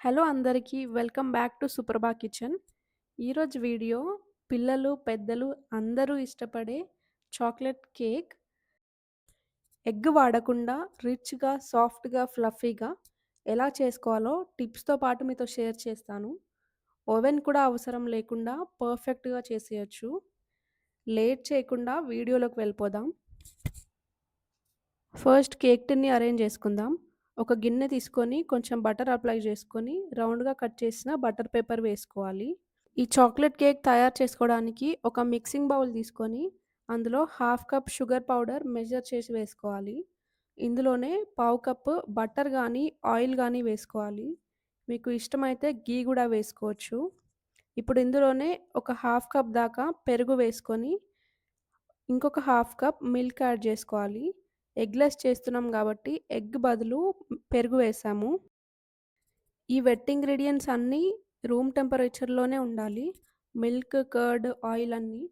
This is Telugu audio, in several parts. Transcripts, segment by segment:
హలో అందరికీ వెల్కమ్ బ్యాక్ టు సుప్రభా కిచెన్. ఈరోజు వీడియో పిల్లలు, పెద్దలు అందరూ ఇష్టపడే చాక్లెట్ కేక్. ఎగ్ వాడకుండా రిచ్‌గా, సాఫ్ట్‌గా, ఫ్లఫీగా ఎలా చేసుకోవాలో టిప్స్‌తో పాటు మీతో షేర్ చేస్తాను. ఓవెన్ కూడా అవసరం లేకుండా పర్ఫెక్ట్‌గా చేసేయొచ్చు. లేట్ చేయకుండా వీడియోలోకి వెళ్ళిపోదాం. ఫస్ట్ కేక్ టిన్‌ని అరేంజ్ చేసుకుందాం. ఒక గిన్నె తీసుకొని కొంచెం బటర్ అప్లై చేసుకొని రౌండ్‌గా కట్ చేసిన బటర్ పేపర్ వేసుకోవాలి. ఈ చాక్లెట్ కేక్ తయారు చేసుకోవడానికి ఒక మిక్సింగ్ బౌల్ తీసుకొని అందులో half cup sugar powder measure చేసి వేసుకోవాలి. ఇందులోనే పావు కప్పు బటర్ గానీ, ఆయిల్ గానీ వేసుకోవాలి. మీకు ఇష్టమైతే ఘీ గూడా వేసుకోవచ్చు. ఇప్పుడు ఇందులోనే ఒక హాఫ్ కప్ దాకా పెరుగు వేసుకొని, ఇంకొక హాఫ్ కప్ మిల్క్ యాడ్ చేసుకోవాలి. ఎగ్‌లెస్ చేస్తున్నాం కాబట్టి ఎగ్ బదులు పెరుగు వేసాము. ఈ వెట్ ఇంగ్రీడియెంట్స్ అన్నీ రూమ్ టెంపరేచర్‌లోనే ఉండాలి. మిల్క్, కర్డ్, ఆయిల్ అన్నీ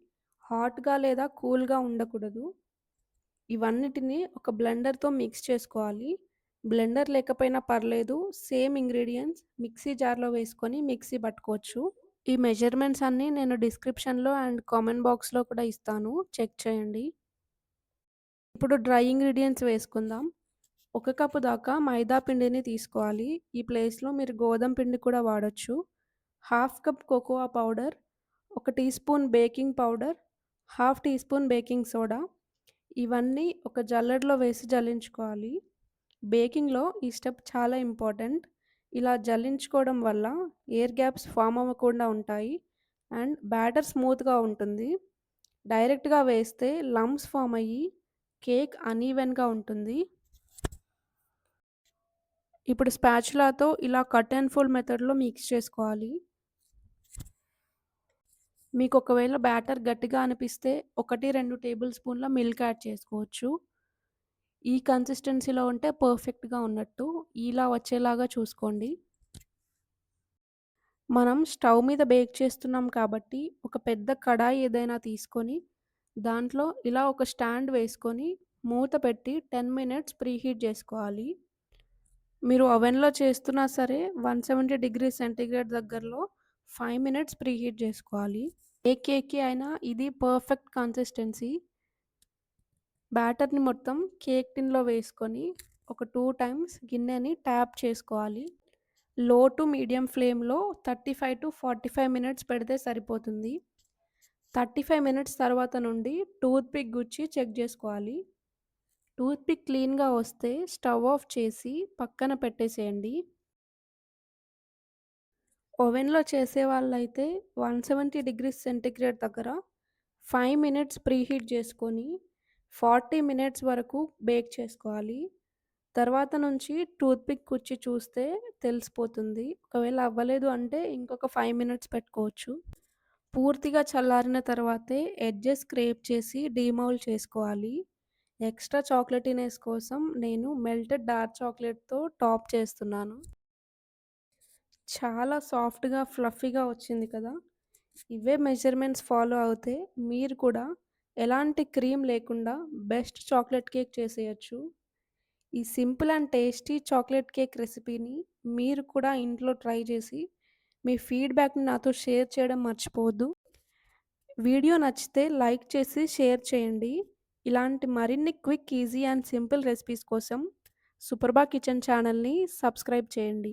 హాట్‌గా లేదా కూల్‌గా ఉండకూడదు. ఇవన్నిటిని ఒక బ్లెండర్‌తో మిక్స్ చేసుకోవాలి. బ్లెండర్ లేకపోయినా పర్లేదు. సేమ్ ఇంగ్రీడియెంట్స్ మిక్సీ జార్‌లో వేసుకొని మిక్సీ పట్టుకోవచ్చు. ఈ మెజర్‌మెంట్స్ అన్నీ నేను డిస్క్రిప్షన్‌లో అండ్ కామెంట్ బాక్స్‌లో కూడా ఇస్తాను. చెక్ చేయండి. ఇప్పుడు డ్రై ఇంగ్రీడియెంట్స్ వేసుకుందాం. ఒక కప్పు దాకా మైదా పిండిని తీసుకోవాలి. ఈ ప్లేస్‌లో మీరు గోధుమ పిండి కూడా వాడొచ్చు. హాఫ్ కప్ కోకోా పౌడర్, ఒక teaspoon baking powder, half teaspoon baking soda. ఇవన్నీ ఒక జల్లెడలో వేసి జల్లించుకోవాలి. బేకింగ్‌లో ఈ స్టెప్ చాలా ఇంపార్టెంట్. ఇలా జల్లించుకోవడం వల్ల ఎయిర్ గ్యాప్స్ ఫార్మ్ అవ్వకుండా ఉంటాయి అండ్ బ్యాటర్ స్మూత్‌గా ఉంటుంది. డైరెక్ట్‌గా వేస్తే లంప్స్ ఫార్మ్ అయ్యి కేక్ అనీవెన్‌గా ఉంటుంది. ఇప్పుడు స్పాచులాతో ఇలా కట్ అండ్ ఫోల్డ్ మెథడ్‌లో మిక్స్ చేసుకోవాలి. మీకు ఒకవేళ బ్యాటర్ గట్టిగా అనిపిస్తే 1, 2 టేబుల్ స్పూన్ల మిల్క్ యాడ్ చేసుకోవచ్చు. ఈ కన్సిస్టెన్సీలో ఉంటే పర్ఫెక్ట్‌గా ఉన్నట్టు. ఇలా వచ్చేలాగా చూసుకోండి. మనం స్టవ్ మీద బేక్ చేస్తున్నాం కాబట్టి ఒక పెద్ద కడాయి ఏదైనా తీసుకొని దాంట్లో ఇలా ఒక స్టాండ్ వేసుకొని మూత పెట్టి 10 మినిట్స్ ప్రీహీట్ చేసుకోవాలి. మీరు ఓవెన్‌లో చేస్తున్నా సరే 170 డిగ్రీ సెంటీగ్రేడ్ దగ్గరలో 5 మినిట్స్ ప్రీహీట్ చేసుకోవాలి. ఏ కేక్‌కి అయినా ఇది పర్ఫెక్ట్ కన్సిస్టెన్సీ. బ్యాటర్‌ని మొత్తం కేక్ టిన్‌లో వేసుకొని ఒక 2 టైమ్స్ గిన్నెని ట్యాప్ చేసుకోవాలి. లో టు మీడియం ఫ్లేమ్‌లో 35-45 మినిట్స్ పెడితే సరిపోతుంది. 35 మినిట్స్ తర్వాత నుండి టూత్ పిక్ గుచ్చి చెక్ జేసుకోవాలి. టూత్ పిక్ క్లీన్‌గా వస్తే స్టవ్ ఆఫ్ చేసి పక్కన పెట్టేసేయండి. ఓవెన్‌లో చేసేవాళ్ళైతే 170 డిగ్రీస్ సెంటీగ్రేడ్ దగ్గర 5 మినిట్స్ ప్రీహీట్ చేసుకొని 40 మినిట్స్ వరకు బేక్ చేసుకోవాలి. తర్వాత నుంచి టూత్ పిక్ కుచ్చి చూస్తే తెలిసిపోతుంది. ఒకవేళ అవ్వలేదు అంటే ఇంకొక 5 మినిట్స్ పెట్టుకోవచ్చు. పూర్తిగా చల్లారిన తర్వాతే ఎడ్జెస్ స్క్రేప్ చేసి డీమౌల్డ్ చేసుకోవాలి. ఎక్స్‌ట్రా చాక్లెటీనెస్ కోసం నేను మెల్టెడ్ డార్క్ చాక్లెట్‌తో టాప్ చేస్తున్నాను. చాలా సాఫ్ట్‌గా, ఫ్లఫీగా వచ్చింది కదా! ఇవే మెజర్‌మెంట్స్ ఫాలో అవుతే మీరు కూడా ఎలాంటి క్రీమ్ లేకుండా బెస్ట్ చాక్లెట్ కేక్ చేసేయొచ్చు. ఈ simple and tasty chocolate cake రెసిపీని మీరు కూడా ఇంట్లో ట్రై చేసి మీ ఫీడ్‌బ్యాక్‌ని నాతో షేర్ చేయడం మర్చిపోవద్దు. వీడియో నచ్చితే లైక్ చేసి షేర్ చేయండి. ఇలాంటి మరిన్ని quick, easy and simple recipes కోసం సుప్రభా కిచెన్ ఛానల్‌ని సబ్స్క్రైబ్ చేయండి.